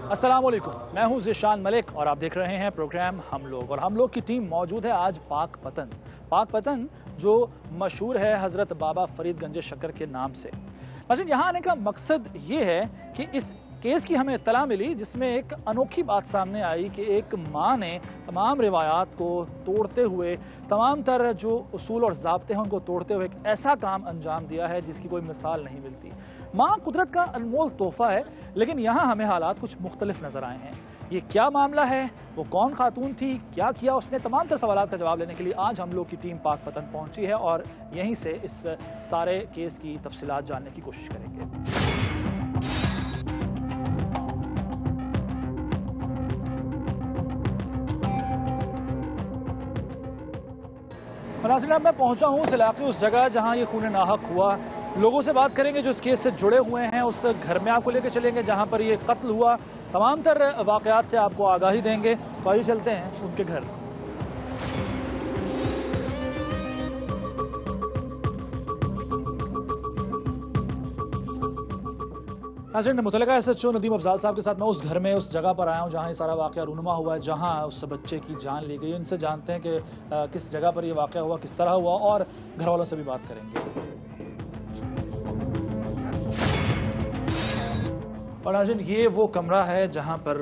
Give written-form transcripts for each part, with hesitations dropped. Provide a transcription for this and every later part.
अस्सलामुअलैकुम, मैं हूं ज़िशान मलिक और आप देख रहे हैं प्रोग्राम हम लोग। और हम लोग की टीम मौजूद है आज पाक पतन जो मशहूर है हज़रत बाबा फरीद गंज शक्कर के नाम से। लेकिन यहाँ आने का मकसद ये है कि इस केस की हमें इत्तला मिली जिसमें एक अनोखी बात सामने आई कि एक माँ ने तमाम रिवायात को तोड़ते हुए, तमाम तरह जो उसूल और ज़ाब्ते हैं उनको तोड़ते हुए एक ऐसा काम अंजाम दिया है जिसकी कोई मिसाल नहीं मिलती। माँ कुदरत का अनमोल तोहफा है, लेकिन यहाँ हमें हालात कुछ मुख्तलिफ नज़र आए हैं। ये क्या मामला है, वो कौन खातून थी, क्या किया उसने, तमाम तरह सवालात का जवाब लेने के लिए आज हम लोग की टीम पाक पतन पहुंची है और यहीं से इस सारे केस की तफसीलात जानने की कोशिश करेंगे। नाज़रीन, अब मैं पहुंचा हूं उस इलाके, उस जगह जहां ये खून नाहक हुआ। लोगों से बात करेंगे जो इस केस से जुड़े हुए हैं, उस घर में आपको लेकर चलेंगे जहां पर ये कत्ल हुआ, तमाम तरह वाक़यात से आपको आगाही देंगे। तो आइए चलते हैं उनके घर। नाज़रीन, मुतल्लिका SHO नदीम अफजाल साहब के साथ मैं उस घर में, उस जगह पर आया हूँ जहाँ ये सारा वाक़या रूनुमा हुआ है, जहाँ उस बच्चे की जान ली गई। इनसे जानते हैं कि किस जगह पर ये वाक़या हुआ, किस तरह हुआ, और घर वालों से भी बात करेंगे। और नाज़रीन, ये वो कमरा है जहाँ पर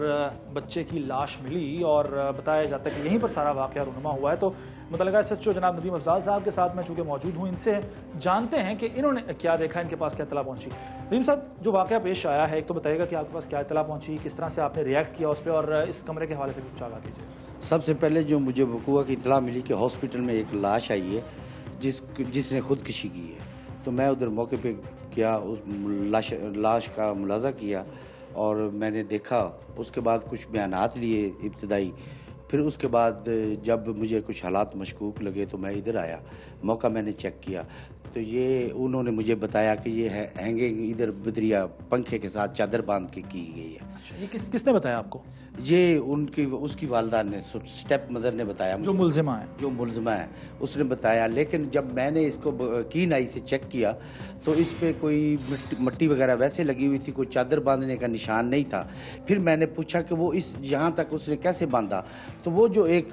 बच्चे की लाश मिली और बताया जाता है कि यहीं पर सारा वाक़या रूनुमा हुआ है। तो मुतल्लिका SHO जनाब नदीम अफजाल साहब के साथ मैं चूँकि मौजूद हूँ, इनसे जानते हैं कि इन्होंने क्या देखा, इनके पास क्या इत्तला पहुँची। नदीम साहब, जो वाक़या पेश आया है, एक तो बताइएगा कि आपके पास क्या इत्तला पहुँची, किस तरह से आपने रिएक्ट किया उस पर, और इस कमरे के हवाले से भी कुछ आगाह कीजिए। सबसे पहले जो मुझे वकूआ की इत्तला मिली कि हॉस्पिटल में एक लाश आई है जिसने खुदकुशी की है, तो मैं उधर मौके पे गया, उस लाश का मुलाजा किया और मैंने देखा। उसके बाद कुछ बयानात लिए इब्तदाई, फिर उसके बाद जब मुझे कुछ हालात मशकूक लगे तो मैं इधर आया, मौका मैंने चेक किया तो ये उन्होंने मुझे बताया कि ये है हैंगिंग इधर बदरिया पंखे के साथ चादर बांध के की गई है। अच्छा, ये किसने बताया आपको? ये उसकी वालदा ने, स्टेप मदर ने बताया, जो मुल्ज़िमा है उसने बताया। लेकिन जब मैंने इसको कीन आई से चेक किया तो इस पे कोई मिट्टी वगैरह वैसे लगी हुई थी, कोई चादर बांधने का निशान नहीं था। फिर मैंने पूछा कि वो इस यहाँ तक उसने कैसे बांधा, तो वो जो एक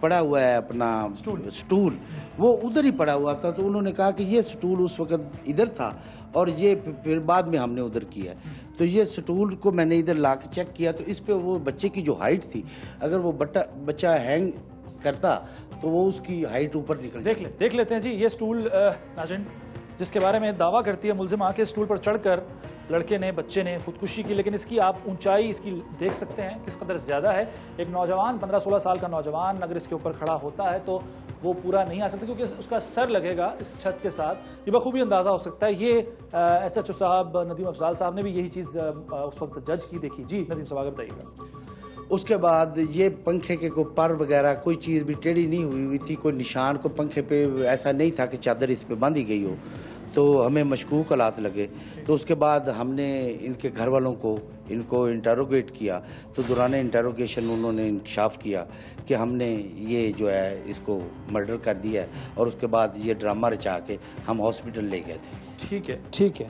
पड़ा हुआ है अपना स्टूल वो उधर ही पड़ा हुआ था। तो उन्होंने कहा कि ये स्टूल उस वक़्त इधर था और ये फिर बाद में हमने उधर किया। तो ये स्टूल को मैंने इधर ला के चेक किया तो इस पे वो बच्चे की जो हाइट थी, अगर वो बच्चा हैंग करता तो वो उसकी हाइट ऊपर निकल। देख लेते हैं जी ये स्टूल नाज़रीन, जिसके बारे में दावा करती है मुल्ज़िमा के स्टूल पर चढ़कर बच्चे ने खुदकुशी की। लेकिन इसकी आप ऊंचाई इसकी देख सकते हैं किस कदर ज़्यादा है। एक नौजवान 15-16 साल का नौजवान अगर इसके ऊपर खड़ा होता है तो वो पूरा नहीं आ सकता, क्योंकि उसका सर लगेगा इस छत के साथ। ये बखूबी अंदाज़ा हो सकता है। ये SHO साहब नदीम अफजाल साहब ने भी यही चीज़ उस वक्त जज की देखी। जी नदीम साहब आगे बताइएगा। उसके बाद ये पंखे के कोई पर वगैरह कोई चीज़ भी टेढ़ी नहीं हुई थी, कोई निशान को पंखे पे ऐसा नहीं था कि चादर इस पे बांधी गई हो, तो हमें मशकूक हालात लगे। तो उसके बाद हमने इनके घर वालों को इनको इंटरोगेट किया, तो दौरान इंटरोगेशन उन्होंने इंकशाफ किया कि हमने ये जो है इसको मर्डर कर दिया है, और उसके बाद ये ड्रामा रचा के हम हॉस्पिटल ले गए थे। ठीक है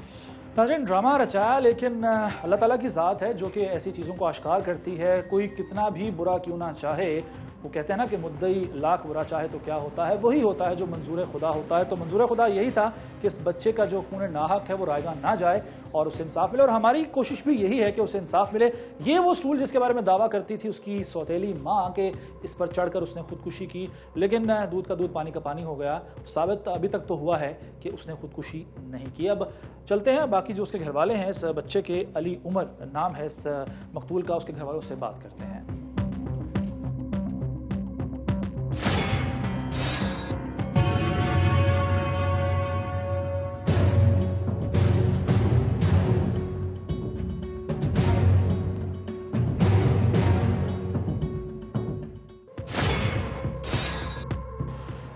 नाज़रीन, ड्रामा रचाया, लेकिन अल्लाह ताला की ज़ात है जो कि ऐसी चीज़ों को आश्कार करती है। कोई कितना भी बुरा क्यों ना चाहे, वो कहते हैं ना कि मुद्दई लाख बुरा चाहे तो क्या होता है, वही होता है जो मंजूर खुदा होता है। तो मंजूर खुदा यही था कि इस बच्चे का जो खून नाहक है वो रायगा ना जाए और उसे इंसाफ मिले, और हमारी कोशिश भी यही है कि उसे इंसाफ मिले। ये वो स्टूल जिसके बारे में दावा करती थी उसकी सौतेली माँ के इस पर चढ़कर उसने खुदकुशी की, लेकिन दूध का दूध पानी का पानी हो गया। साबित अभी तक तो हुआ है कि उसने खुदकुशी नहीं की। अब चलते हैं, बाकी जो उसके घर वाले हैं, इस बच्चे के अली उमर नाम है इस मकतूल का, उसके घर वालों से बात करते हैं।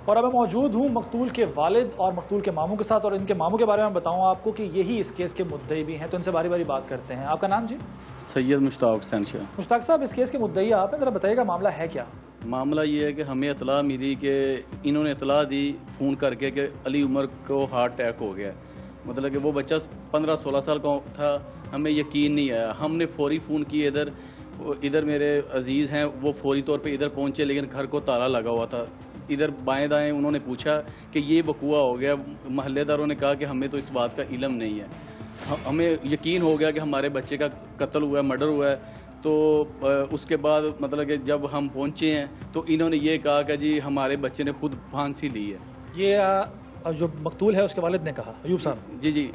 और अब मैं मौजूद हूँ मकतूल के वालिद और मकतूल के मामू के साथ, और इनके मामू के बारे में बताऊँ आपको कि यही इस केस के मुद्दई भी हैं, तो इनसे बारी बारी बात करते हैं। आपका नाम जी? सैयद मुश्ताक हुसैन शाह। मुश्ताक साहब, इस केस के मुद्दई आप हैं, ज़रा बताइएगा मामला है क्या? मामला ये है कि हमें इतला मिली कि इन्होंने इतला दी फ़ोन करके कि अली उमर को हार्ट अटैक हो गया। मतलब कि वो बच्चा 15-16 साल का था, हमें यकीन नहीं आया। हमने फौरी फ़ोन किए इधर मेरे अजीज़ हैं, वो फौरी तौर पे इधर पहुंचे, लेकिन घर को ताला लगा हुआ था। इधर बाएं दाएं उन्होंने पूछा कि ये वकूआ हो गया। महल्लेदारों ने कहा कि हमें तो इस बात का इल्म नहीं है। हमें यकीन हो गया कि हमारे बच्चे का कत्ल हुआ है, मर्डर हुआ है। तो उसके बाद मतलब कि जब हम पहुंचे हैं तो इन्होंने ये कहा कि जी हमारे बच्चे ने खुद फांसी ली है। ये जो मकतूल है उसके वालिद ने कहा, अयूब साहब? जी,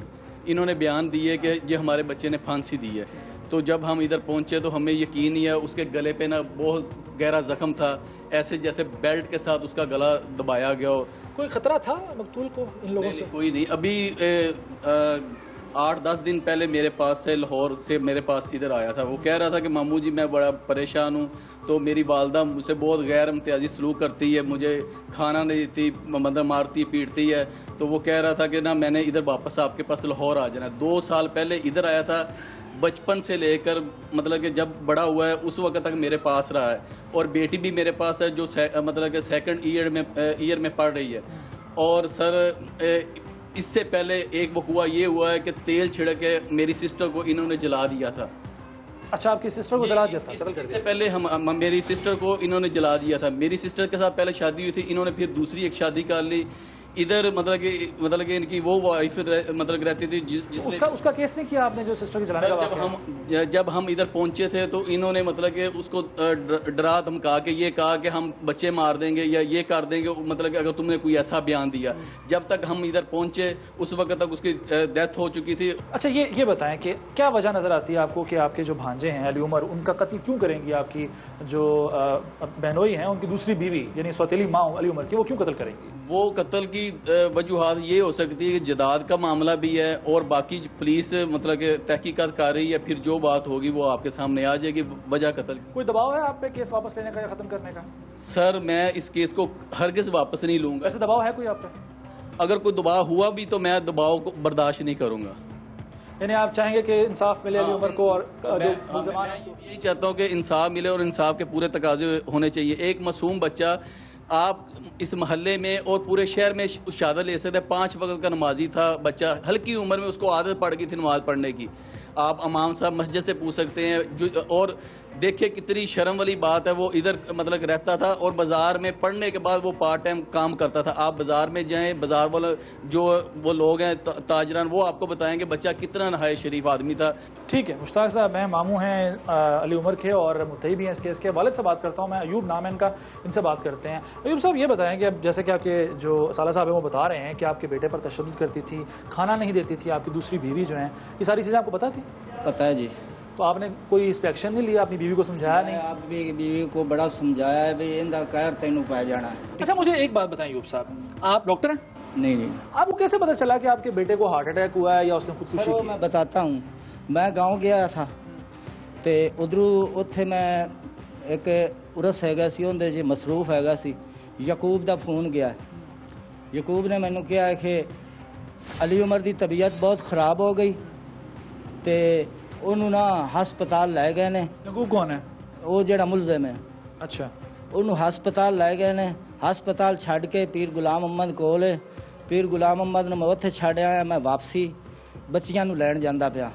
इन्होंने बयान दिए कि ये हमारे बच्चे ने फांसी दी है। तो जब हम इधर पहुंचे तो हमें यकीन नहीं है, उसके गले पे ना बहुत गहरा ज़ख्म था, ऐसे जैसे बेल्ट के साथ उसका गला दबाया गया हो। कोई खतरा था मकतूल को इन लोगों से? कोई नहीं। अभी 8-10 दिन पहले मेरे पास से, लाहौर से मेरे पास इधर आया था। वो कह रहा था कि मामू जी मैं बड़ा परेशान हूँ, तो मेरी वालदा मुझसे बहुत गैर इम्तियाजी सलूक करती है, मुझे खाना नहीं देती, मतलब मारती पीटती है। तो वो कह रहा था कि ना मैंने इधर वापस आपके पास लाहौर आ जाना। 2 साल पहले इधर आया था, बचपन से लेकर मतलब कि जब बड़ा हुआ है उस वक्त तक मेरे पास रहा है। और बेटी भी मेरे पास है जो मतलब कि 2nd ईयर में पढ़ रही है। और सर इससे पहले एक वकूआ ये हुआ है कि तेल छिड़क के मेरी सिस्टर को इन्होंने जला दिया था। अच्छा, आपकी सिस्टर को जला दिया था? इससे पहले मेरी सिस्टर को इन्होंने जला दिया था। मेरी सिस्टर के साथ पहले शादी हुई थी, इन्होंने फिर दूसरी एक शादी कर ली। इधर मतलब कि इनकी वो वाइफ मतलब रहती थी उसका केस नहीं किया आपने जो सिस्टर की जलाने का? जब हम इधर पहुंचे थे तो इन्होंने मतलब कि उसको डरा धमका के ये कहा कि हम बच्चे मार देंगे या ये कर देंगे, मतलब कि अगर तुमने कोई ऐसा बयान दिया। जब तक हम इधर पहुंचे उस वक्त तक उसकी डेथ हो चुकी थी। अच्छा, ये बताएं कि क्या वजह नज़र आती है आपको कि आपके जो भांजे हैं अली उमर, उनका कत्ल क्यों करेंगी आपकी जो बहनोई हैं, उनकी दूसरी बीवी यानी सौतेली माँ अली उमर की, वो क्यों कत्ल करेंगी? वो कत्ल की वजूहात ये हो सकती है कि जदाद का मामला भी है, और बाकी पुलिस मतलब कि तहकीकात कर रही है। फिर जो बात होगी वो आपके सामने आ जाएगी वजह कत्ल। कोई दबाव है आप पे केस वापस लेने का या खत्म करने का? सर मैं इस केस को हरगिज वापस नहीं लूँगा। वैसे दबाव है कोई आप पे? अगर कोई दबाव हुआ भी तो मैं दबाव को बर्दाश्त नहीं करूँगा। यानी आप चाहेंगे कि इंसाफ मिले अली उमर को, और जो मुल्ज़मान हैं यही चाहता हूँ कि इंसाफ मिले और इंसाफ के पूरे तकाजे होने चाहिए। एक मासूम बच्चा आप इस महल्ले में और पूरे शहर में शहादत ले सकते हैं। 5 वक्त का नमाजी था बच्चा, हल्की उम्र में उसको आदत पड़ गई थी नमाज पढ़ने की। आप इमाम साहब मस्जिद से पूछ सकते हैं जो, और देखिए कितनी शर्म वाली बात है। वो इधर मतलब रहता था और बाज़ार में पढ़ने के बाद वो पार्ट टाइम काम करता था। आप बाज़ार में जाएं, बाज़ार वाले जो वो लोग हैं ताजरान, वो आपको बताएंगे बच्चा कितना नहाय शरीफ आदमी था। ठीक है मुश्ताक साहब, मैं मामू हैं अली उमर के और मुत्तही भी हैं इस केस के। वालिद से बात करता हूँ मैं, अयूब नाम है इनका, इनसे बात करते हैं। अयूब साहब ये बताएं कि अब जैसे कि आपके जो साला साहब हैं वो बता रहे हैं कि आपके बेटे पर तशद्दुद करती थी, खाना नहीं देती थी, आपकी दूसरी बीवी जो हैं, ये सारी चीज़ें आपको पता थी? पता है जी। तो आपने कोई इस पर एक्शन नहीं लिया, अपनी बीवी को समझाया नहीं? आप भी बीवी को बड़ा समझाया है भाई इनका कहर तेनू पै जाना है। अच्छा मुझे एक बात बताएं अयूब साहब, आप डॉक्टर हैं? नहीं, आपको कैसे पता चला कि आपके बेटे को हार्ट अटैक हुआ है या उसने खुदकुशी की? मैं बताता हूँ। मैं गाँव गया था तो उधरों उत्थे मैं एक उरस हैगा सी, उहदे च मसरूफ हैगा सी। यकूब दा फोन गया, यकूब ने मैनू कहा कि अली उमर की तबीयत बहुत ख़राब हो गई तो उन्होंने ना हस्पताल लै गए ने। यकूब कौन है? वो जड़ा मुलज़िम है। अच्छा, उन्होंने हस्पताल लै गए ने। हस्पताल छड़ के पीर गुलाम अहमद कोल, पीर गुलाम अहमद ने मैं उत्थे छड़ आया। मैं वापसी बच्चियां नूं लैण जांदा पिया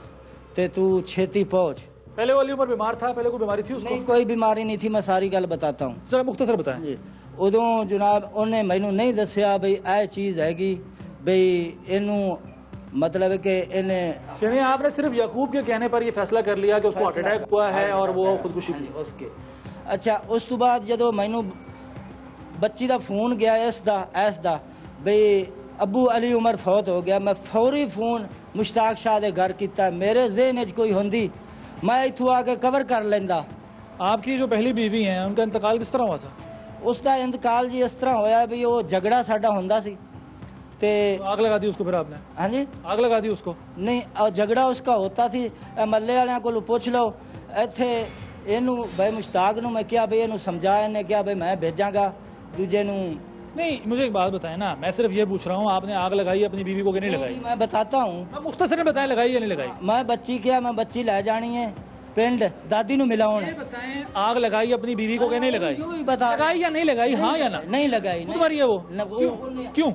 ते तू छेती पहुंच। पहले वाली उम्र बीमार था? पहले कोई बीमारी थी उसको? नहीं, कोई बीमारी नहीं थी। मैं सारी गल बताता हूँ, जरा मुख्तसर बताएं जी। उदों जनाब उन्हें मैनू नहीं दसिया बई यह चीज़ हैगी, बई इनू मतलब कि इन्हें, यानी आपने सिर्फ यकूब के कहने पर ये फैसला कर लिया कि उसको हार्ट अटैक हुआ है और वो खुदकुशी की उसके। अच्छा उस तो बाद जो मैनू बच्ची का फोन गया इस दा बई अबू अली उमर फौत हो गया, मैं फौरी फोन मुश्ताक शाह दे घर किया। मेरे ज़हन च कोई होंदी मैं इत्थों आके कवर कर लेंदा। आपकी जो पहली बीवी हैं उनका इंतकाल किस तरह हुआ था? उसका इंतकाल जी इस तरह होया भी वो झगड़ा साडा होंदा सी ते आग लगा दी उसको? फिर आपने? हाँ जी, आग लगा दी उसको? नहीं, और झगड़ा उसका होता थी। मल्ले वाले को पुछ लो इत्थे इनू भाई मुश्ताक नू मैं क्या भाई इनू समझा, इन्हें क्या भाई मैं भेजांगा दूजे नू। नहीं, मुझे एक बात बताएं ना, मैं सिर्फ ये पूछ रहा हूँ आपने आग लगाई अपनी बीवी को कि नहीं लगाई? मैं बताता हूँ। मैं मुख्तसर बताएं लगाई या नहीं लगाई? मैं बच्ची क्या, मैं बच्ची लै जानी है पिंड दादी नू मिलाउण। बताएं आग लगाई अपनी बीवी को कि नहीं लगाई? बता लगाई या नहीं लगाई, हाँ या ना? नहीं लगाई। खुद मरी है वो? क्यों?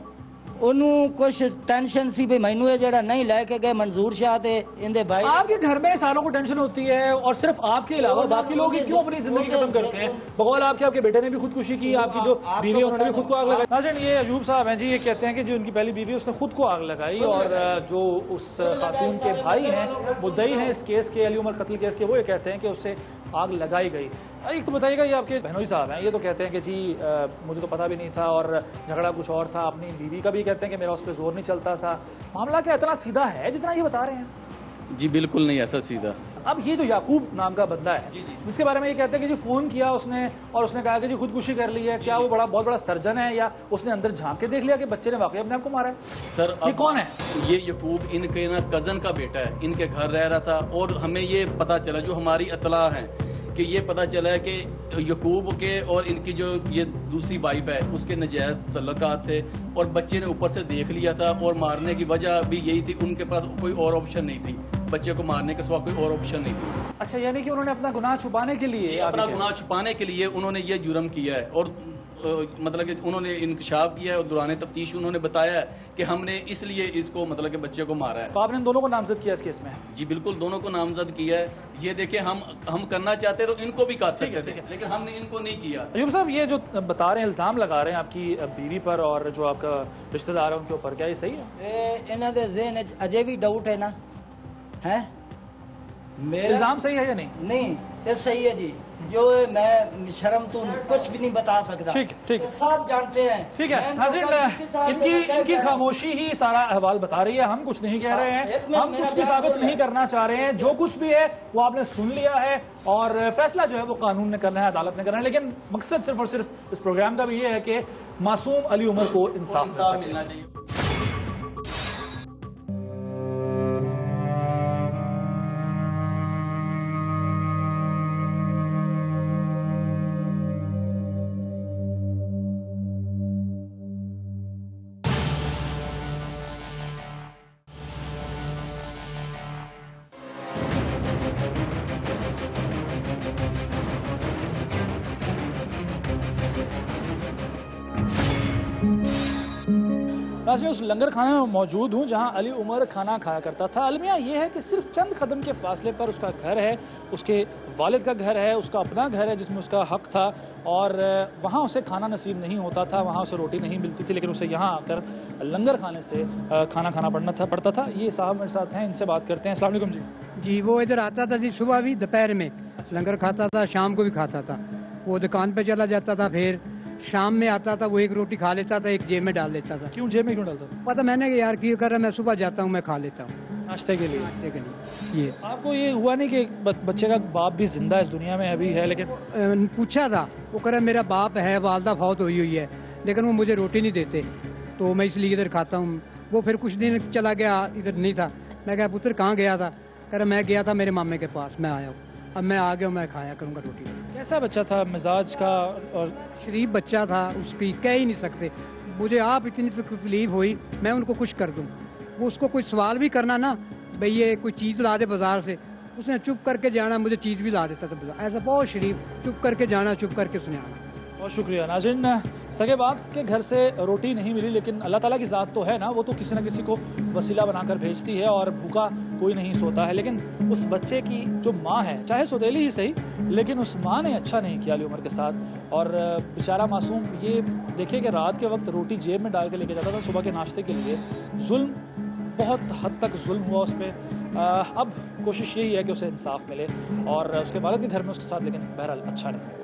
ਉਹਨੂੰ ਕੁਝ ਟੈਨਸ਼ਨ ਸੀ ਵੀ ਮੈਨੂੰ ਇਹ ਜਿਹੜਾ नहीं लेके गए मंजूर शाह ते इनदे भाई। आपके घर में सारों को टेंशन होती है और सिर्फ आपके अलावा बाकी लोग ही क्यों अपनी जिंदगी खत्म करते हैं? बगौल आपके बेटे ने भी खुदकुशी की, आपकी जो बीवी है उन्होंने भी खुद को आग लगाई। नाज़रीन, ये अयूब साहब हैं जी, ये कहते हैं कि जो उनकी पहली बीवी उसने खुद को आग लगाई और जो उस खातून के भाई हैं, मुद्दई हैं इस केस के, अली उमर कत्ल केस के, वो ये कहते हैं कि उससे आग लगाई गई। एक तो बताइएगा, ये आपके बहनोई साहब हैं, ये तो कहते हैं कि जी मुझे तो पता भी नहीं था और झगड़ा कुछ और था। अपनी बीवी का भी कहते हैं कि मेरा उस पर जोर नहीं चलता था। मामला क्या इतना सीधा है जितना ये बता रहे हैं? जी बिल्कुल नहीं ऐसा सीधा। अब ये जो याकूब नाम का बंदा है जिसके बारे में ये कहते हैं कि जी फोन किया उसने और उसने कहा कि जी खुदकुशी कर ली है, क्या वो बहुत बड़ा सर्जन है या उसने अंदर झांक के देख लिया कि बच्चे ने वाकई अपने आप को मारा है? सर ये कौन है? ये याकूब इनके ना कजन का बेटा है, इनके घर रह रहा था और हमें ये पता चला, जो हमारी इतला है कि ये पता चला है कि याकूब के और इनकी जो ये दूसरी वाइफ है उसके नजायज तल्लुकात थे और बच्चे ने ऊपर से देख लिया था और मारने की वजह भी यही थी, उनके पास कोई और ऑप्शन नहीं थी, बच्चे को मारने के सिवा कोई और ऑप्शन नहीं थी। अच्छा, यानी कि उन्होंने अपना गुनाह छुपाने के लिए अपना गुनाह छुपाने के लिए उन्होंने ये जुर्म किया है और मतलब कि उन्होंने इंकशाफ किया है और दौरान तफ्तीश उन्होंने बताया है कि हमने इसलिए इसको मतलब कि बच्चे को मारा है। तो आपने दोनों को नामजद किया इस केस में? जी बिल्कुल, दोनों को नामजद किया है। ये देखें, हम करना चाहते तो इनको भी कर सकते थे लेकिन हमने इनको नहीं किया। अयूब साहब, ये जो बता रहे हैं, इल्ज़ाम लगा रहे हैं आपकी बीवी पर और जो आपका रिश्तेदार है उनके ऊपर, क्या ये सही है? इन्हां दे ज़हन च अजे भी डाउट है ना? है इल्ज़ाम सही है या नहीं? नहीं, ये सही है जी। जो मैं शर्म तो कुछ भी नहीं बता सकता। ठीक है, सब जानते हैं। ठीक है नाज़रीन, इनकी खामोशी ही सारा अहवाल बता रही है। हम कुछ नहीं कह रहे हैं, हम कुछ भी साबित नहीं करना चाह रहे हैं। जो कुछ भी है वो आपने सुन लिया है और फैसला जो है वो कानून ने करना है, अदालत ने करना है। लेकिन मकसद सिर्फ और सिर्फ इस प्रोग्राम का भी ये है कि मासूम अली उमर को इंसाफ मिलना चाहिए। नाज़रीन, उस लंगर खाने में मौजूद हूँ जहाँ अली उमर खाना खाया करता था। अलमिया ये है कि सिर्फ चंद कदम के फासले पर उसका घर है, उसके वालिद का घर है, उसका अपना घर है जिसमें उसका हक था और वहाँ उसे खाना नसीब नहीं होता था, वहाँ उसे रोटी नहीं मिलती थी, लेकिन उसे यहाँ आकर लंगर खाने से खाना खाना पड़ता था। ये साहब मेरे साथ हैं, इनसे बात करते हैं। अस्सलाम वालेकुम जी। जी, वो इधर आता था जी, सुबह भी दोपहर में लंगर खाता था, शाम को भी खाता था। वो दुकान पे चला जाता था, फिर शाम में आता था, वो एक रोटी खा लेता था, एक जेब में डाल लेता था। क्यों जेब में क्यों डालता था? पता मैंने कि यार क्यों कर रहा, मैं सुबह जाता हूँ, मैं खा लेता हूँ नाश्ते के लिए। ये आपको ये हुआ नहीं कि बच्चे का बाप भी जिंदा इस दुनिया में अभी है? लेकिन पूछा था, वो कह रहा मेरा बाप है, वालदा फौत हुई है, लेकिन वो मुझे रोटी नहीं देते तो मैं इसलिए इधर खाता हूँ। वो फिर कुछ दिन चला गया, इधर नहीं था। मैं कहा पुत्र कहाँ गया था? कह रहा मैं गया था मेरे मामे के पास, मैं आया हूँ, अब मैं आ गया, मैं खाया करूँगा रोटी। कैसा बच्चा था मिजाज का? और शरीफ बच्चा था, उसकी कह ही नहीं सकते। मुझे आप इतनी तकलीफ हुई, मैं उनको कुछ कर दूं। वो उसको कोई सवाल भी करना ना, भाई ये कोई चीज़ ला दे बाजार से, उसने चुप करके जाना, मुझे चीज़ भी ला देता था बाजार। ऐसा बहुत शरीफ, चुप करके जाना, चुप करके उसने आना। बहुत शुक्रिया। नाज़रीन, सगे बाप के घर से रोटी नहीं मिली, लेकिन अल्लाह ताला की ज़ात तो है ना, वो तो किसी न किसी को वसीला बनाकर भेजती है और भूखा कोई नहीं सोता है। लेकिन उस बच्चे की जो माँ है, चाहे सौतेली ही सही, लेकिन उस माँ ने अच्छा नहीं किया अली उमर के साथ। और बेचारा मासूम, ये देखिए कि रात के वक्त रोटी जेब में डाल के लेके जाता था सुबह के नाश्ते के लिए। जुल्म, बहुत हद तक जुल्म हुआ उस पर। अब कोशिश यही है कि उसे इंसाफ मिले और उसके वालिद के घर में उसके साथ, लेकिन बहरहाल अच्छा नहीं हुआ।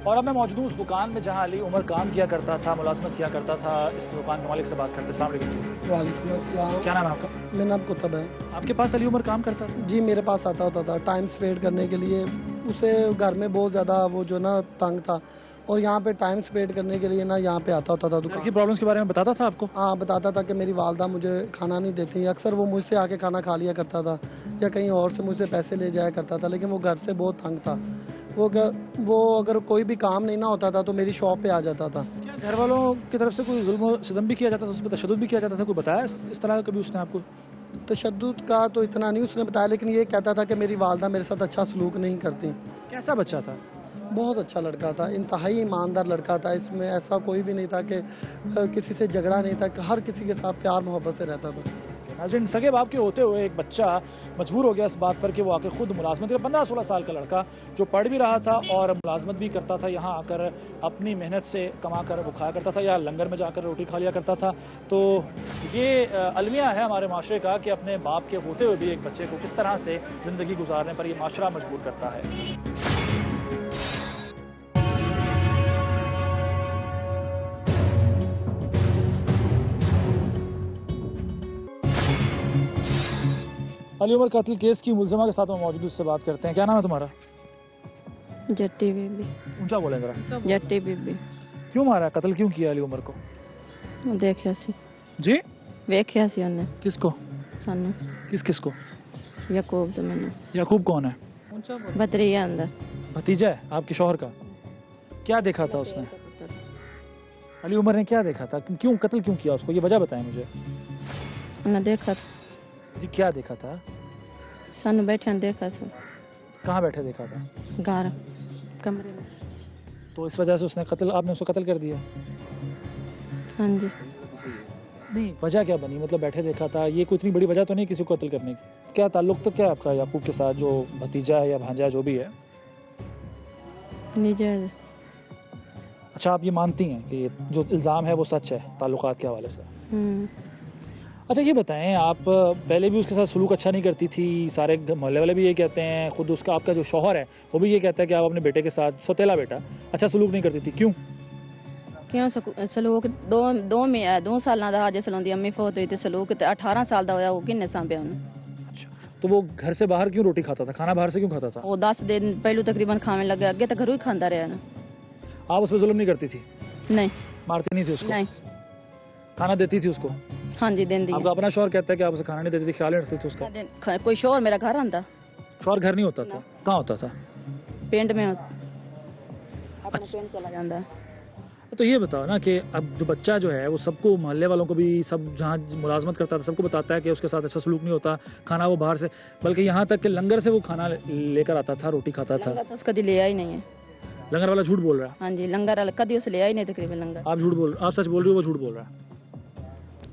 और अब मैं मौजूद हूँ उस दुकान में जहाँ अली उमर काम किया करता था, मुलाजमत किया करता था। इस दुकान के मालिक से बात करते हैं। अस्सलाम वालेकुम जी। वालेकुम अस्सलाम। क्या नाम है आपका? मेरा नाम कुतुब है। आपके पास अली उमर काम करता था? जी, मेरे पास आता होता था टाइम स्पेंड करने के लिए। उसे घर में बहुत ज़्यादा वो जो ना तंग था और यहाँ पे टाइम स्पेंड करने के लिए ना यहाँ पे आता होता था दुकान की प्रॉब्लम्स के बारे में बताता था आपको? हाँ, बताता था कि मेरी वालदा मुझे खाना नहीं देती। अक्सर वो मुझसे आके खाना खा लिया करता था या कहीं और से मुझसे पैसे ले जाया करता था, लेकिन वो घर से बहुत तंग था। वो अगर कोई भी काम नहीं ना होता था तो मेरी शॉप पे आ जाता था। क्या घर वालों की तरफ से कोई जुल्म सितम भी किया जाता था, उस पर तशद्दुद भी किया जाता था? कोई बताया इस तरह का कभी उसने आपको? तशद्दुद का तो इतना नहीं उसने बताया, लेकिन ये कहता था कि मेरी वालदा मेरे साथ अच्छा सलूक नहीं करती। कैसा बच्चा था? बहुत अच्छा लड़का था, इंतहाई ईमानदार लड़का था। इसमें ऐसा कोई भी नहीं था कि किसी से झगड़ा नहीं था, हर किसी के साथ प्यार मोहब्बत से रहता था। नाज़रीन, सगे बाप के होते हुए एक बच्चा मजबूर हो गया इस बात पर कि वो आके खुद मुलाजमत, 15-16 साल का लड़का जो पढ़ भी रहा था और मुलाजमत भी करता था, यहाँ आकर अपनी मेहनत से कमा कर वो खाया करता था या लंगर में जाकर रोटी खा लिया करता था। तो ये अलमिया है हमारे माशरे का कि अपने बाप के होते हुए भी एक बच्चे को किस तरह से ज़िंदगी गुजारने पर ये माशरा मजबूर करता है। अली उमर कत्ल केस की मुलजिमा के साथ में मौजूद, उससे बात करते हैं। क्या नाम है तुम्हारा? जट्टी बीबी। ऊंचा बोलें जरा। जट्टी बीबी। क्यों मारा, कत्ल क्यों किया अली उमर को? देखिया सी जी, वेखिया सी उन्हें। किसको? सानू। किस को? याकूब तो मैंने। याकूब कौन है? बतरिया अंदर। भतीजा है आपके शौहर का? क्या देखा था उसने? अली उमर ने क्या देखा था? क्यों कत्ल क्यों किया उसको, ये वजह बताएं मुझे। उन्हें देखा जी, क्या देखा था? सानू बैठे देखा सी। कहाँ बैठे देखा था? घर कमरे में। तो इस वजह से उसने कत्ल, आपने उसको कत्ल कर दिया? हाँ जी। नहीं, वजह क्या बनी? मतलब बैठे देखा था, ये कोई इतनी बड़ी वजह तो नहीं किसी को कत्ल करने की। क्या ताल्लुक तो क्या है आपका याकूब के साथ, जो भतीजा है या भांजा है जो भी है? निजायज। अच्छा, आप ये मानती हैं कि जो इल्ज़ाम है वो सच है ताल्लुकात के हवाले से? अच्छा, ये बताएं, आप पहले भी उसके साथ सलूक अच्छा नहीं करती थी, सारे मोहल्ले वाले भी ये कहते हैं, खुद उसका आपका जो शौहर है वो भी ये कहता है कि आप अपने बेटे के साथ, सौतेला बेटा, अच्छा सलूक नहीं करती थी। क्यों सलूक 2 साल का अजे सलों दी अम्मी फोत हुई, तो सलूक 18 साल का होया, वो किन्ने सांभ्या उन्हें। अच्छा, तो वो घर से बाहर क्यों रोटी खाता था, खाना बाहर से क्यों खाता था? वो 10 दिन पहलू तकरीबन खाने लगे, अगे तो घरों ही खाता रहा ना। आप उस पर जुल्म नहीं करती थी? नहीं। मारती नहीं थी उसको? नहीं। खाना देती थी उसको? हाँ जी, देती। आपका अपना शौहर कहता है कि आप उसे खाना नहीं देती थी, ख्याल नहीं रखती थी उसका? कोई शौहर मेरा घर आंदा? शौहर घर नहीं होता था? कहाँ होता था? पेंट में अपना पेंट चला जाता है। तो ये बताओ ना कि अब जो बच्चा जो है वो सबको, मोहल्ले वालों को भी, सब जहाँ मुलाजमत करता था सबको बताता है कि उसके साथ अच्छा सलूक नहीं होता, खाना वो बाहर से, बल्कि यहाँ तक कि लंगर से वो खाना लेकर आता था, रोटी खाता था। तो उसका लिया ही नहीं है। लंगर वाला झूठ बोल रहा है? हाँ जी, लंगर वाला कभी उसे लिया ही नहीं तकरीबन लंगर। आप झूठ बोल, आप सच बोल रही हो, वो झूठ बोल रहा है?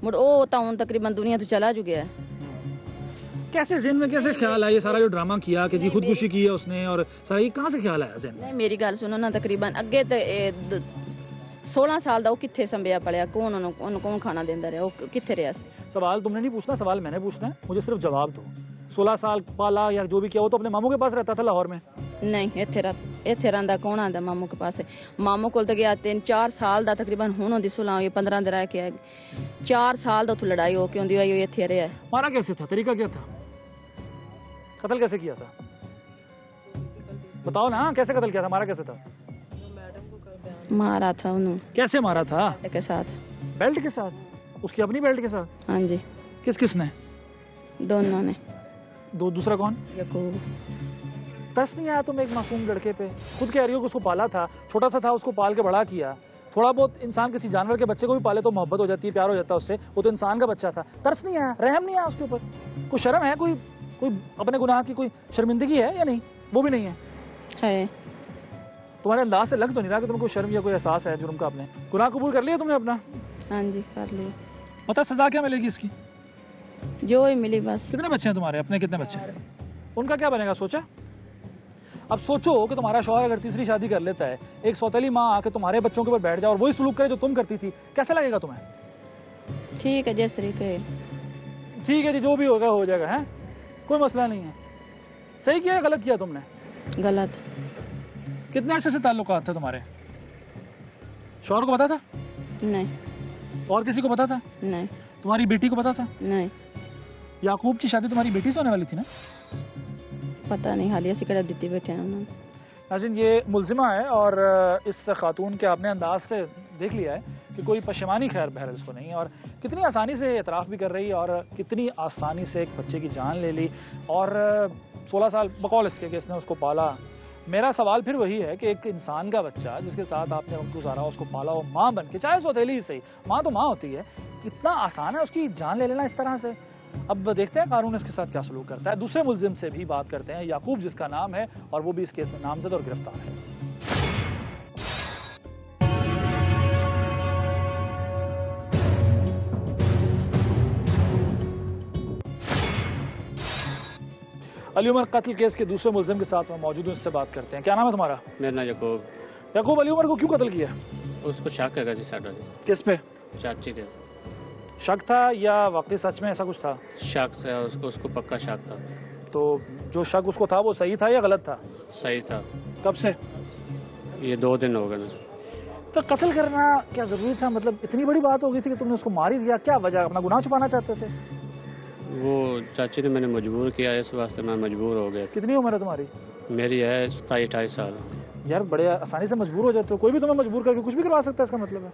मुड़ ओ ताउन तकरीबन दुनिया तो चला चुका है। कैसे ज़हन में कैसे ख्याल आया ये सारा जो ड्रामा किया कि जी खुदकुशी की है उसने, और सारा ये कहाँ से ख्याल आया ज़हन में? नहीं, मेरी गल सुनो ना, तकरीबन अगे तो 16 साल का वो किथे संभया पड़िया, कौन खाना देंदा रहा, वो किथे रहा? सवाल तुमने नहीं पूछना, सवाल मैंने पूछना है, मुझे सिर्फ जवाब दो। 16 साल पाला या जो भी किया, वो तो अपने मामू के पास रहता था लाहौर में? नहीं, इत्थे रहिंदा कौन आंदा मामू के पास? मामू कोल तो गया 3-4 साल दा, तकरीबन हुण होंदी 16 15 दा रह के आए। 4 साल दा उत्थे लड़ाई हो के होंदी आई, इत्थे रहा। मारा कैसे था, तरीका क्या था, कत्ल कैसे किया था? बताओ ना, कैसे कत्ल किया था, मारा कैसे था? मारा था उन्होंने। कैसे मारा था? के साथ। बेल्ट के साथ? उसकी अपनी बेल्ट के साथ? हाँ जी। किसने? दोनों ने। दूसरा कौन? याकूब। तरस नहीं आया तुम एक मासूम लड़के पे? खुद कह रही हो कि उसको पाला था, छोटा सा था, उसको पाल के बड़ा किया। थोड़ा बहुत इंसान किसी जानवर के बच्चे को भी पाले तो मोहब्बत हो जाती है, प्यार हो जाता है उससे, वो तो इंसान का बच्चा था। तरस नहीं आया, रहम नहीं आया उसके ऊपर? कोई शर्म है, कोई अपने गुनाह की कोई शर्मिंदगी है या नहीं? वो भी नहीं है। तुम्हारे अंदाज से लग तो नहीं रहा कि तुम्हें कोई शर्म या कोई एहसास है जुर्म का। अपने गुनाह कबूल कर लिया तुमने अपना? हाँ जी, कर लिया। पता सजा क्या मिलेगी इसकी? जो ही मिली बस। कितने बच्चे हैं तुम्हारे अपने? कितने बच्चे? उनका क्या बनेगा, सोचा? अब सोचो कि तुम्हारा शौहर अगर तीसरी शादी कर लेता है, एक सौतेली माँ आके तुम्हारे बच्चों के ऊपर बैठ जाए और वही सलूक करे जो तुम करती थी, कैसा लगेगा तुम्हें? ठीक है, जिस तरीके। ठीक है जी, जो भी होगा हो जाएगा, है कोई मसला नहीं है। सही किया, गलत किया तुमने? गलत। कितने अरसे से ताल्लुकात थे तुम्हारे? शौहर को पता था? नहीं। और किसी को पता था? नहीं। तुम्हारी बेटी को पता था? नहीं। याकूब की शादी तुम्हारी बेटी से होने वाली थी ना? पता नहीं, हालिया सिकड़ा देती बैठे हैं उन्होंने। नाज़रीन, ये मुलजिमा है और इस खातून के आपने अंदाज से देख लिया है कि कोई पशेमानी खैर बहरहाल इसको नहीं है, और कितनी आसानी से एतराफ़ भी कर रही है और कितनी आसानी से एक बच्चे की जान ले ली। और 16 साल बकौल इसके कि इसने उसको पाला, मेरा सवाल फिर वही है कि एक इंसान का बच्चा जिसके साथ आपने वक्त गुजारा, उसको पाला हो, माँ बन के, चाहे सौतेली ही सही, माँ तो माँ होती है, कितना आसान है उसकी जान ले लेना इस तरह से। अब देखते हैं कानून इसके साथ क्या सलूक करता है। दूसरे मुलजिम से भी बात करते हैं, याकूब जिसका नाम है, और वो भी इस केस में नामजद और गिरफ्तार है। अली उमर कत्ल केस के दूसरे मुलजिम के साथ मैं मौजूद हूँ, इससे बात करते हैं। क्या नाम है तुम्हारा? मेरा नाम याकूब। याकूब, अली उमर को क्यों कत्ल किया? उसको शक है जी साडा जी। किस पे चाची के शक था या वाकई सच में ऐसा कुछ था? शक से उसको पक्का शक था। तो जो शक उसको था वो सही था या गलत था? सही था। कब से? ये 2 दिन हो गए ना। तो कत्ल करना क्या जरूरी था? मतलब इतनी बड़ी बात हो गई थी कि तुमने उसको मार ही दिया, क्या वजह? अपना गुनाह छुपाना चाहते थे? वो चाची ने मैंने मजबूर किया, इस वास्ते मैं मजबूर हो गया। कितनी उम्र है तुम्हारी? मेरी है 27-28 साल। यार बड़े आसानी से मजबूर हो जाते हो, कोई भी तुम्हें मजबूर करके कुछ भी करवा सकता है, इसका मतलब है?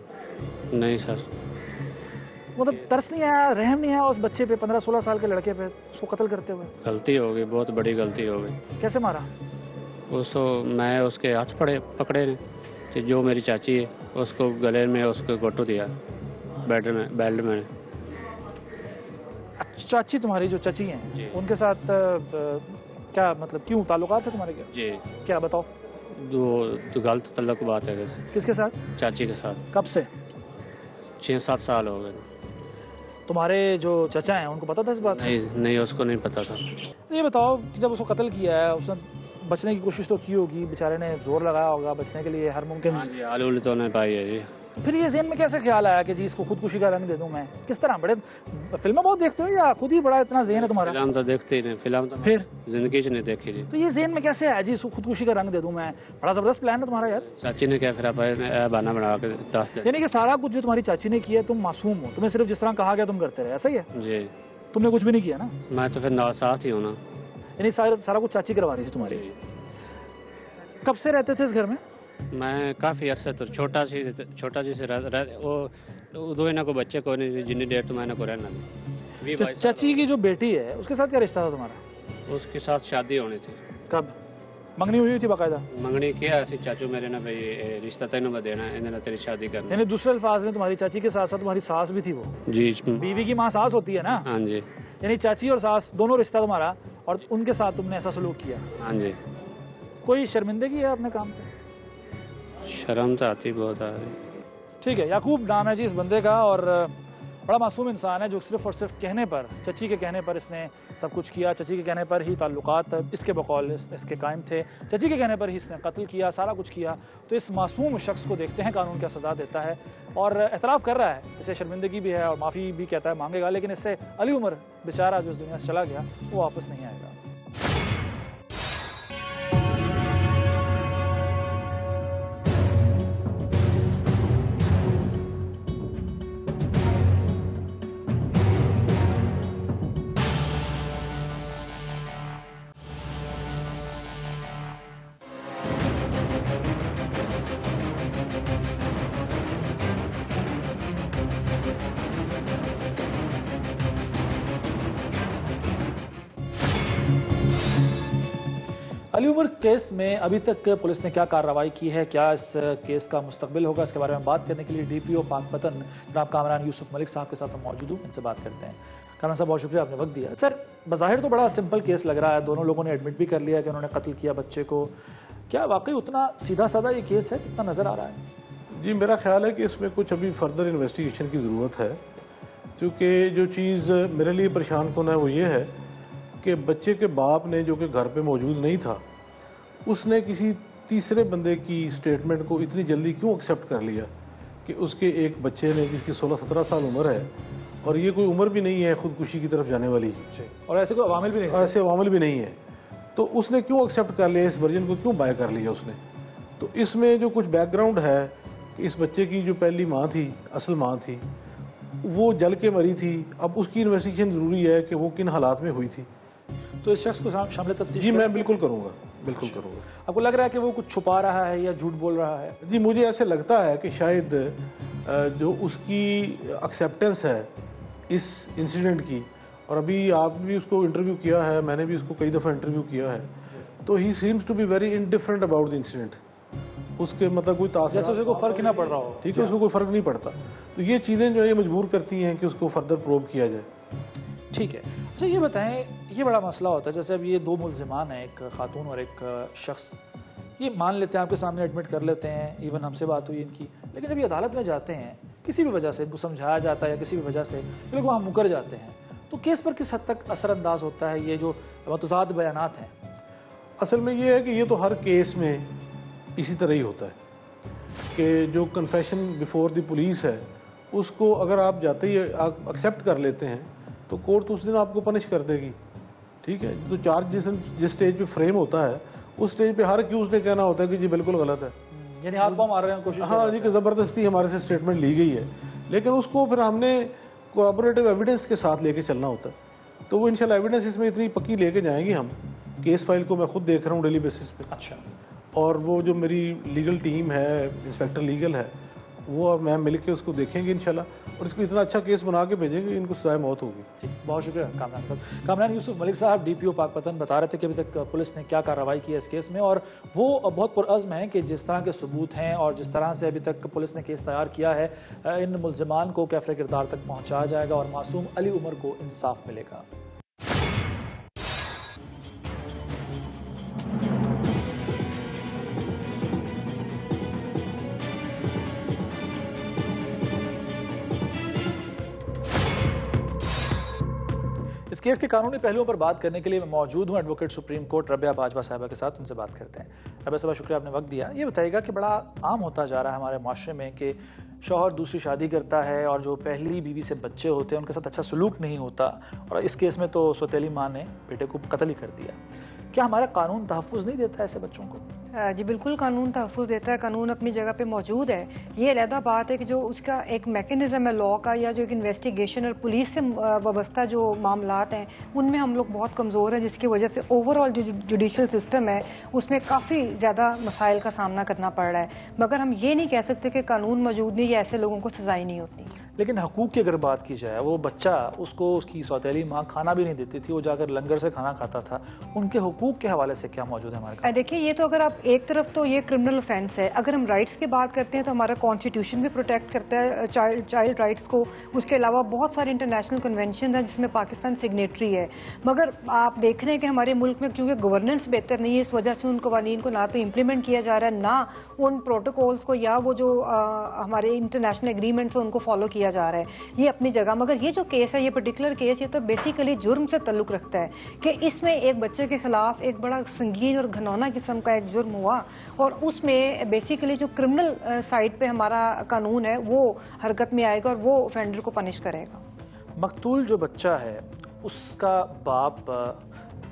नहीं सर। मतलब तरस नहीं आया, रहम नहीं आया उस बच्चे पे, 15-16 साल के लड़के पे, उसको कत्ल करते हुए? गलती हो गई, बहुत बड़ी गलती हो गई। कैसे मारा? उसको मैं उसके हाथ पकड़े ने, तो जो मेरी चाची है उसको गले में उसको गोटो दिया, बेल्ट में। चाची तुम्हारी जो चाची हैं उनके साथ क्या मतलब क्यों ताल्लुकात है तुम्हारे? क्या जी, क्या बताओ? जो गलत तल्लुक बात है वैसे। किसके साथ? चाची के साथ। कब से? 6-7 साल हो गए। तुम्हारे जो चचा हैं उनको पता था इस बात? नहीं, उसको नहीं पता था। ये बताओ कि जब उसको कत्ल किया है, उसने बचने की कोशिश तो की होगी, बेचारे ने जोर लगाया होगा बचने के लिए हर मुमकिन। आलू तो नहीं पाई है जी। तो फिर ये ज़हन में कैसे ख्याल आया कि जी इसको खुदकुशी का रंग दे दूं मैं? किस तरह? बड़े फिल्में बहुत देखते हो या खुद ही बड़ा इतना ज़हन है तुम्हारा? फिल्म तो देखते ही नहीं, फिल्म तो फिर जिंदगी नहीं देखी जी। तो ये ज़हन में कैसे आया जी इसको खुदकुशी का रंग दे दूं मैं? बड़ा ज़बरदस्त प्लान है तुम्हारा यार। चाची ने क्या फिर बहाना बना के 10 दिन। यानी कि सारा कुछ जो तुम्हारी चाची ने किया, तुम मासूम हो, तुम्हें सिर्फ जिस तरह कहा गया तुम करते रहे, ऐसा ही है? जी। तुमने कुछ भी नहीं किया ना? मैं तो फिर साथ ही हूँ ना। यानी सारा कुछ चाची करवा रही थी तुम्हारी। कब से रहते थे इस घर में? मैं काफ़ी अर्से तो छोटा जी से वो दो इन्हों को बच्चे को नहीं, जितनी देर तो मैंने को रहना थी। चाची की जो बेटी है उसके साथ क्या रिश्ता था तुम्हारा? उसके साथ शादी होनी थी। कब? मंगनी हुई थी बाकायदा? मंगनी किया ऐसी चाचू मेरे ना भाई रिश्ता तेन में देना, इन्हें तेरी शादी करनी। यानी दूसरे अल्फाज में तुम्हारी चाची के साथ साथ तुम्हारी सास भी थी वो? जी। बीवी की माँ सास होती है ना? हाँ जी। यानी चाची और सास दोनों रिश्ता तुम्हारा, और उनके साथ तुमने ऐसा सलूक किया? हाँ जी। कोई शर्मिंदगी है अपने काम पे? शर्म तो आती बहुत है। ठीक है, याकूब नाम है जी इस बंदे का, और बड़ा मासूम इंसान है जो सिर्फ और सिर्फ कहने पर, चची के कहने पर इसने सब कुछ किया। चची के कहने पर ही ताल्लुकात इसके बकौल इसके कायम थे, चची के कहने पर ही इसने कत्ल किया, सारा कुछ किया। तो इस मासूम शख्स को देखते हैं कानून क्या सज़ा देता है, और एतराफ़ कर रहा है, इसे शर्मिंदगी भी है और माफ़ी भी कहता है मांगेगा, लेकिन इससे अली उमर बेचारा जो इस दुनिया से चला गया वो वापस नहीं आएगा। अली उमर केस में अभी तक पुलिस ने क्या कार्रवाई की है, क्या इस केस का मुस्तकबिल होगा, इसके बारे में बात करने के लिए डीपीओ पाकपतन जनाब कामरान यूसुफ मलिक साहब के साथ मैं मौजूद हूँ, इनसे बात करते हैं। कामरान साहब बहुत शुक्रिया, आपने वक्त दिया। सर, बज़ाहिर तो बड़ा सिंपल केस लग रहा है, दोनों लोगों ने एडमिट भी कर लिया कि उन्होंने कत्ल किया बच्चे को। क्या वाकई उतना सीधा साधा ये केस है जितना नज़र आ रहा है? जी, मेरा ख्याल है कि इसमें कुछ अभी फर्दर इन्वेस्टिगेशन की ज़रूरत है, क्योंकि जो चीज़ मेरे लिए परेशान कौन है वो ये है कि बच्चे के बाप ने, जो कि घर पे मौजूद नहीं था, उसने किसी तीसरे बंदे की स्टेटमेंट को इतनी जल्दी क्यों एक्सेप्ट कर लिया कि उसके एक बच्चे ने, जिसकी 16-17 साल उम्र है, और ये कोई उम्र भी नहीं है खुदकुशी की तरफ जाने वाली, और ऐसे कोई अवामिल भी नहीं, ऐसे अवामिल भी नहीं है, तो उसने क्यों एक्सेप्ट कर लिया, इस वर्जन को क्यों बाय कर लिया उसने? तो इसमें जो कुछ बैकग्राउंड है कि इस बच्चे की जो पहली माँ थी, असल माँ थी, वो जल के मरी थी। अब उसकी इन्वेस्टिगेशन ज़रूरी है कि वो किन हालात में हुई थी। तो इस शख्स को शामिल तफ्तीश? जी, मैं बिल्कुल करूँगा, बिल्कुल करूँगा। आपको लग रहा है कि वो कुछ छुपा रहा है या झूठ बोल रहा है? जी, मुझे ऐसे लगता है कि शायद जो उसकी एक्सेप्टेंस है इस इंसिडेंट की, और अभी आपने भी उसको इंटरव्यू किया है, मैंने भी उसको कई दफ़ा इंटरव्यू किया है, तो he seems to be very indifferent about the incident. उसके मतलब कोई तासर, जैसे उसे कोई फर्क ही ना पड़ रहा हो। ठीक है, उसको कोई फर्क नहीं पड़ता। तो ये चीज़ें जो है ये मजबूर करती हैं कि उसको फर्दर प्रोब किया जाए। ठीक है, अच्छा ये बताएं, ये बड़ा मसला होता है, जैसे अब ये दो मुल्जिमान हैं, एक खातून और एक शख्स, ये मान लेते हैं, आपके सामने एडमिट कर लेते हैं, इवन हमसे बात हुई इनकी, लेकिन जब ये अदालत में जाते हैं किसी भी वजह से, इनको समझाया जाता है या किसी भी वजह से ये लोग वहाँ मुकर जाते हैं, तो केस पर किस हद तक असरअंदाज होता है ये जो मुतज़ाद बयानात हैं? असल में ये है कि ये तो हर केस में इसी तरह ही होता है कि जो कन्फेशन बिफोर द पुलिस है उसको अगर आप जाते ही आप एक्सेप्ट कर लेते हैं तो कोर्ट उस दिन आपको पनिश कर देगी। ठीक है, तो चार्ज जिस स्टेज पे फ्रेम होता है उस स्टेज पे हर अक्यूज ने कहना होता है कि जी बिल्कुल गलत है, यानी हाथ पाँव मार रहे हैं, कोशिश हाँ जी, कि ज़बरदस्ती हमारे से स्टेटमेंट ली गई है, लेकिन उसको फिर हमने कोऑपरेटिव एविडेंस के साथ लेके चलना होता है। तो वो इंशाल्लाह एविडेंस इसमें इतनी पक्की लेके जाएंगे हम, केस फाइल को मैं खुद देख रहा हूँ डेली बेसिस पे। अच्छा, और वो जो मेरी लीगल टीम है, इंस्पेक्टर लीगल है, वो अब मैं मिल के उसको देखेंगे इंशाल्लाह और इसको इतना अच्छा केस बना के भेजेंगे, इनको सजाए मौत होगी। ठीक, बहुत शुक्रिया कामरान साहब। कामरान यूसुफ मलिक साहब, DPO पाकपतन, बता रहे थे कि अभी तक पुलिस ने क्या कार्रवाई की है इस केस में, और वो बहुत पुरअज़्म है कि जिस तरह के सबूत हैं और जिस तरह से अभी तक पुलिस ने केस तैयार किया है, इन मुल्ज़िमान को कैफ़े किरदार तक पहुँचाया जाएगा और मासूम अली उमर को इंसाफ मिलेगा। इस केस के कानूनी पहलुओं पर बात करने के लिए मैं मौजूद हूं advocate supreme court Rabia Bajwa साहिबा के साथ, उनसे बात करते हैं। रबिया साहिबा, शुक्रिया आपने वक्त दिया। ये बताइएगा कि बड़ा आम होता जा रहा है हमारे माशरे में कि शौहर दूसरी शादी करता है और जो पहली बीवी से बच्चे होते हैं उनके साथ अच्छा सलूक नहीं होता, और इस केस में तो सौतेली माँ ने बेटे को कत्ल ही कर दिया। क्या हमारा कानून तहफ़्फ़ुज़ नहीं देता ऐसे बच्चों को? जी बिल्कुल, कानून तहफ़्फ़ुज़ देता है, कानून अपनी जगह पे मौजूद है। ये अलहदा बात है कि जो उसका एक मैकेनिज़्म है लॉ का, या जो एक इन्वेस्टिगेशन और पुलिस से वाबस्ता जो मामलात हैं उनमें हम लोग बहुत कमज़ोर हैं, जिसकी वजह से ओवरऑल जो जुडिशल सिस्टम है उसमें काफ़ी ज़्यादा मसाइल का सामना करना पड़ रहा है। मगर हम ये नहीं कह सकते कि कानून मौजूद नहीं या ऐसे लोगों को सजाएं नहीं होती। लेकिन हकूक़ की अगर बात की जाए, वो बच्चा, उसको उसकी सौतेली माँ खाना भी नहीं देती थी, वो जाकर लंगर से खाना खाता था, उनके हकूक़ के हवाले से क्या मौजूद है हमारे? देखिए, ये तो अगर आप एक तरफ तो ये क्रिमिनल ऑफेंस है, अगर हम राइट्स की बात करते हैं तो हमारा कॉन्स्टिट्यूशन भी प्रोटेक्ट करता है चाइल्ड राइट्स को। उसके अलावा बहुत सारे इंटरनेशनल कन्वेंशन हैं जिसमें पाकिस्तान सिग्नेटरी है। मगर आप देख रहे हैं कि हमारे मुल्क में क्योंकि गवर्नेंस बेहतर नहीं है, इस वजह से उन कवानीन को ना तो इम्प्लीमेंट किया जा रहा है, ना उन प्रोटोकॉल्स को या वो जो हमारे इंटरनेशनल एग्रीमेंट्स उनको फॉलो किया जा रहा है। ये अपनी जगह, मगर ये जो केस है, ये पर्टिकुलर केस, ये तो बेसिकली जुर्म से ताल्लुक रखता है कि इसमें एक बच्चे के खिलाफ एक बड़ा संगीन और घनौना किस्म का एक जुर्म हुआ, और उसमें बेसिकली जो क्रिमिनल साइड पे हमारा कानून है वो हरकत में आएगा और वो ऑफेंडर को पनिश करेगा। मकतूल जो बच्चा है उसका बाप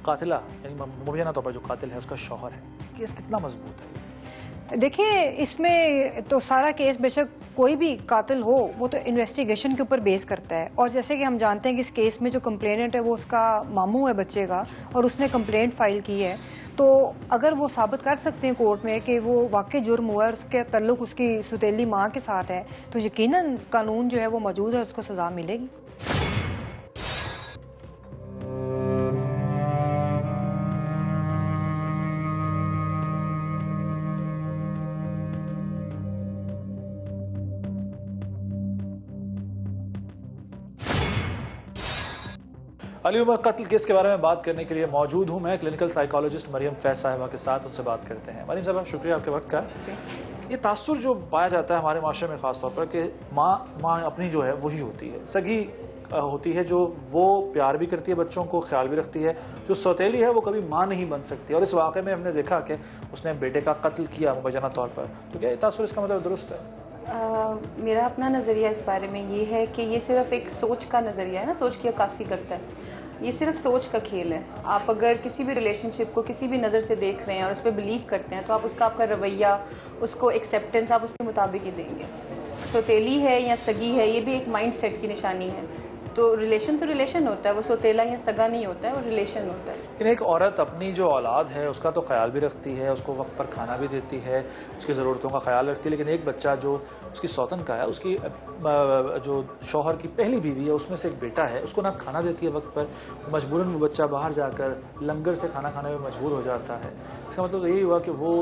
कातिला, यानी मुबैना तौर पर जो कातिल है उसका शौहर है, केस कितना मजबूत है? देखिए, इसमें तो सारा केस बेशक कोई भी कातिल हो वो तो इन्वेस्टिगेशन के ऊपर बेस करता है, और जैसे कि हम जानते हैं कि इस केस में जो कंप्लेनेंट है वो उसका मामू है बच्चे का, और उसने कंप्लेंट फाइल की है। तो अगर वो साबित कर सकते हैं कोर्ट में कि वो वाकई जुर्म हुआ है और उसके ताल्लुक उसकी सौतेली माँ के साथ है, तो यकीनन कानून जो है वो मौजूद है, उसको सजा मिलेगी। अली उमर कत्ल केस के बारे में बात करने के लिए मौजूद हूं मैं क्लिनिकल साइकोलॉजिस्ट मरियम फैज साहिबा के साथ, उनसे बात करते हैं। मरियम साहिबा, शुक्रिया आपके वक्त का। ये तासुर जो पाया जाता है हमारे माशरे में ख़ास तौर पर कि माँ अपनी जो है वही होती है, सगी होती है, जो वो प्यार भी करती है बच्चों को, ख्याल भी रखती है। जो सौतेली है वो कभी माँ नहीं बन सकती, और इस वाक़े में हमने देखा कि उसने बेटे का कत्ल किया मुबैना तौर पर। तो क्या ये तासुर इसका मतलब दुरुस्त है? मेरा अपना नज़रिया इस बारे में ये है कि ये सिर्फ एक सोच का नज़रिया है ना, सोच की अक्कासी करता है। ये सिर्फ सोच का खेल है। आप अगर किसी भी रिलेशनशिप को किसी भी नज़र से देख रहे हैं और उस पर बिलीव करते हैं तो आप उसका आपका रवैया, उसको एक्सेप्टेंस आप उसके मुताबिक ही देंगे। सौतेली है या सगी है, ये भी एक माइंड सेट की निशानी है। तो रिलेशन होता है, वो सोतेला या सगा नहीं होता है, वो रिलेशन होता है। लेकिन एक औरत अपनी जो औलाद है उसका तो ख्याल भी रखती है, उसको वक्त पर खाना भी देती है, उसकी ज़रूरतों का ख्याल रखती है, लेकिन एक बच्चा जो उसकी सौतन का है, उसकी जो शौहर की पहली बीवी है उसमें से एक बेटा है, उसको ना खाना देती है वक्त पर, मजबूरन वो बच्चा बाहर जाकर लंगर से खाना खाने में मजबूर हो जाता है। इसका मतलब तो यही हुआ कि वो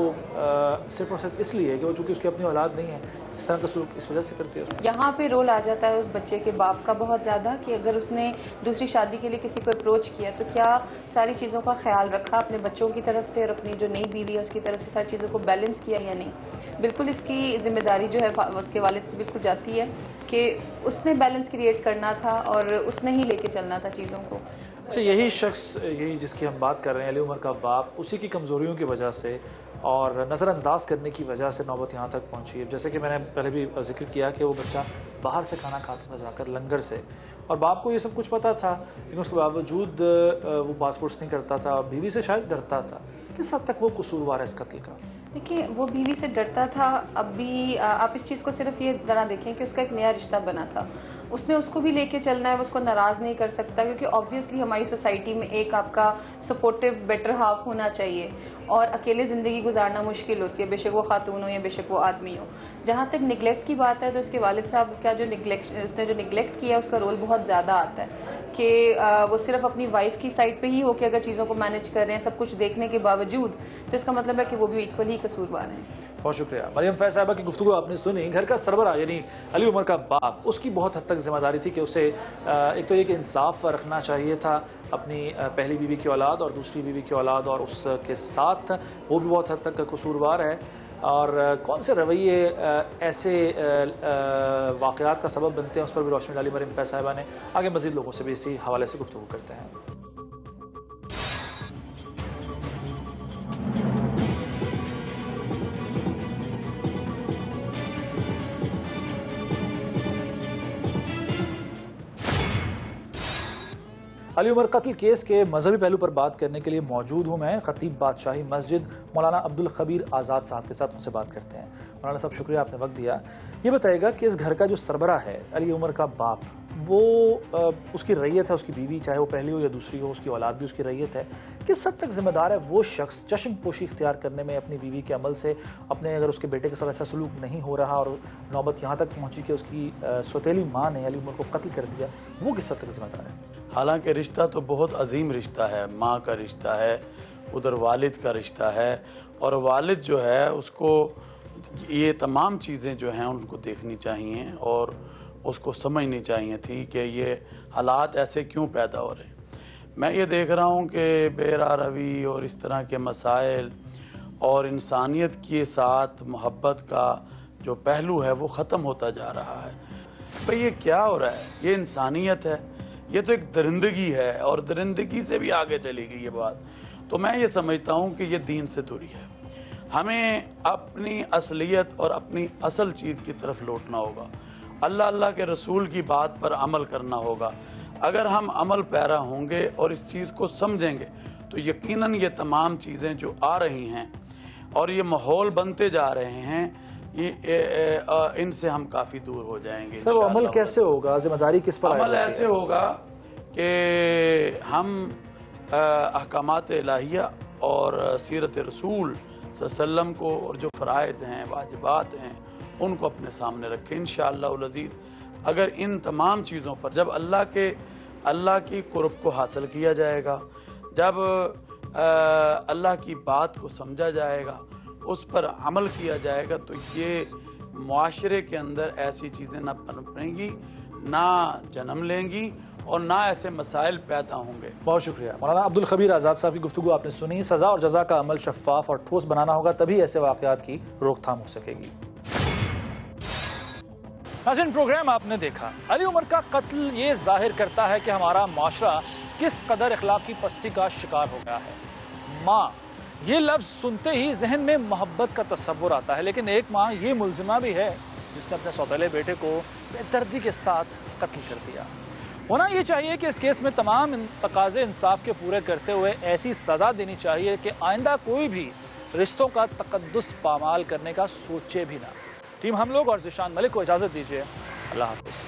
सिर्फ और सिर्फ इसलिए कि वो चूँकि उसकी अपनी औलाद नहीं है इस तरह का सलूक इस वजह से करती है। यहाँ पे रोल आ जाता है उस बच्चे के बाप का बहुत ज़्यादा, कि अगर उसने दूसरी शादी के लिए किसी को अप्रोच किया तो क्या सारी चीज़ों का ख्याल रखा अपने बच्चों की तरफ से और अपनी जो नई बीवी है उसकी तरफ से, सारी चीज़ों को बैलेंस किया या नहीं। बिल्कुल इसकी जिम्मेदारी जो है उसके वालिद पे बिल्कुल जाती है कि उसने बैलेंस क्रिएट करना था और उसने ही लेके चलना था चीज़ों को। अच्छा, यही शख्स, यही जिसकी हम बात कर रहे हैं, अली उमर का बाप, उसी की कमज़ोरियों की वजह से और नज़रअंदाज करने की वजह से नौबत यहाँ तक पहुँची है। जैसे कि मैंने पहले भी जिक्र किया कि वो बच्चा बाहर से खाना खाता था जाकर लंगर से, और बाप को ये सब कुछ पता था, लेकिन उसके बावजूद वो पासपोर्ट्स नहीं करता था, बीवी से शायद डरता था। किस हद तक वो कसूरवार है इस कत्ल का? देखिए, वो बीवी से डरता था। अब भी आप इस चीज़ को सिर्फ ये तरह देखें कि उसका एक नया रिश्ता बना था, उसने उसको भी लेके चलना है, वो उसको नाराज़ नहीं कर सकता, क्योंकि ऑब्वियसली हमारी सोसाइटी में एक आपका सपोर्टिव बेटर हाफ होना चाहिए, और अकेले ज़िंदगी गुजारना मुश्किल होती है, बेशक वो खातून हो या बेशक वो आदमी हो। जहाँ तक निगलेक्ट की बात है तो इसके वालिद साहब का जो निगलेक्ट किया उसका रोल बहुत ज़्यादा आता है कि वो सिर्फ अपनी वाइफ की साइड पे ही हो कि अगर चीज़ों को मैनेज कर रहे हैं सब कुछ देखने के बावजूद, तो इसका मतलब है कि वो भी इक्वली कसूरवार हैं। बहुत शुक्रिया। मरियम फैज साहिबा की गुफ्तगू आपने सुनी। घर का सरबरा यानी अली उमर का बाप, उसकी बहुत हद तक जिम्मेदारी थी कि उसे एक तो ये कि इंसाफ रखना चाहिए था अपनी पहली बीवी की औलाद और दूसरी बीवी की औलाद, और उसके साथ वो भी बहुत हद तक कसूरवार है, और कौन से रवैये ऐसे वाक़यात का सबब बनते हैं उस पर भी रोशनी डाली मरियम फैज साहिबा ने। आगे मज़ीद लोगों से भी इसी हवाले से गुफ्तगू करते हैं। अली उमर कत्ल केस के मजहबी पहलू पर बात करने के लिए मौजूद हूँ मैं खतीब बादशाही मस्जिद मौलाना अब्दुल खबीर आज़ाद साहब के साथ उनसे बात करते हैं। मौलाना साहब, शुक्रिया आपने वक्त दिया। ये बताइएगा कि इस घर का जो सरबरा है अली उमर का बाप, वो उसकी रैयत है, उसकी बीवी चाहे वो पहली हो या दूसरी हो, उसकी औलाद भी उसकी रैयत है, किस हद तक जिम्मेदार है वो शख्स चश्म पोशी इख्तियार करने में अपनी बीवी के अमल से, अपने अगर उसके बेटे के साथ अच्छा सलूक नहीं हो रहा और नौबत यहाँ तक पहुँची कि उसकी सौतेली माँ ने अली उमर को कत्ल कर दिया, वो किस हद तक जिम्मेदार है? हालांकि रिश्ता तो बहुत अजीम रिश्ता है, माँ का रिश्ता है, उधर वालिद का रिश्ता है, और वालिद जो है उसको ये तमाम चीज़ें जो हैं उनको देखनी चाहिए और उसको समझनी चाहिए थी कि ये हालात ऐसे क्यों पैदा हो रहे हैं। मैं ये देख रहा हूँ कि बेरा रवी और इस तरह के मसाइल और इंसानियत के साथ मोहब्बत का जो पहलू है वो ख़त्म होता जा रहा है। भाई ये क्या हो रहा है? ये इंसानियत है, ये तो एक दरिंदगी है, और दरिंदगी से भी आगे चली गई ये बात। तो मैं ये समझता हूँ कि ये दीन से दूरी है। हमें अपनी असलियत और अपनी असल चीज़ की तरफ लौटना होगा। अल्लाह के रसूल की बात पर अमल करना होगा। अगर हम अमल पैरा होंगे और इस चीज़ को समझेंगे तो यकीनन ये तमाम चीज़ें जो आ रही हैं और ये माहौल बनते जा रहे हैं, ये इनसे हम काफ़ी दूर हो जाएंगे। सर, अमल कैसे होगा? जिम्मेदारी किस पर? अमल ऐसे होगा कि हम अहकामात इलाहिया और सीरत रसूल सल्लम को और जो फ़राइज़ हैं, वाजिबात हैं, उनको अपने सामने रखें। इंशाअल्लाह अज़ीज़, अगर इन तमाम चीज़ों पर जब अल्लाह की कुर्ब को हासिल किया जाएगा, जब अल्लाह की बात को समझा जाएगा, उस पर अमल किया जाएगा, तो ये मुआशरे के अंदर ऐसी चीज़ें ना पनपेंगी, ना जन्म लेंगी और ना ऐसे मसाइल पैदा होंगे। बहुत शुक्रिया। मौलाना अब्दुल खबीर आज़ाद साहब की गुफ्तगू आपने सुनी। सज़ा और जज़ा का अमल शफ़ाफ और ठोस बनाना होगा, तभी ऐसे वाक़यात की रोकथाम हो सकेगी। नाज़रीन, प्रोग्राम आपने देखा। अली उमर का कत्ल ये जाहिर करता है कि हमारा माशरा किस कदर अखलाकी पस्ती का शिकार हो गया है। माँ, ये लफ्ज़ सुनते ही जहन में मोहब्बत का तस्वुर आता है, लेकिन एक माँ ये मुल्जिमा भी है जिसने अपने सौतेले बेटे को बेदर्दी के साथ कत्ल कर दिया। होना ये चाहिए कि इस केस में तमाम तकाज़े इंसाफ के पूरे करते हुए ऐसी सज़ा देनी चाहिए कि आइंदा कोई भी रिश्तों का तकद्दुस पामाल करने का सोचे भी ना। टीम हम लोग और ज़िशान मलिक को इजाज़त दीजिए। अल्लाह हाफ़िज़।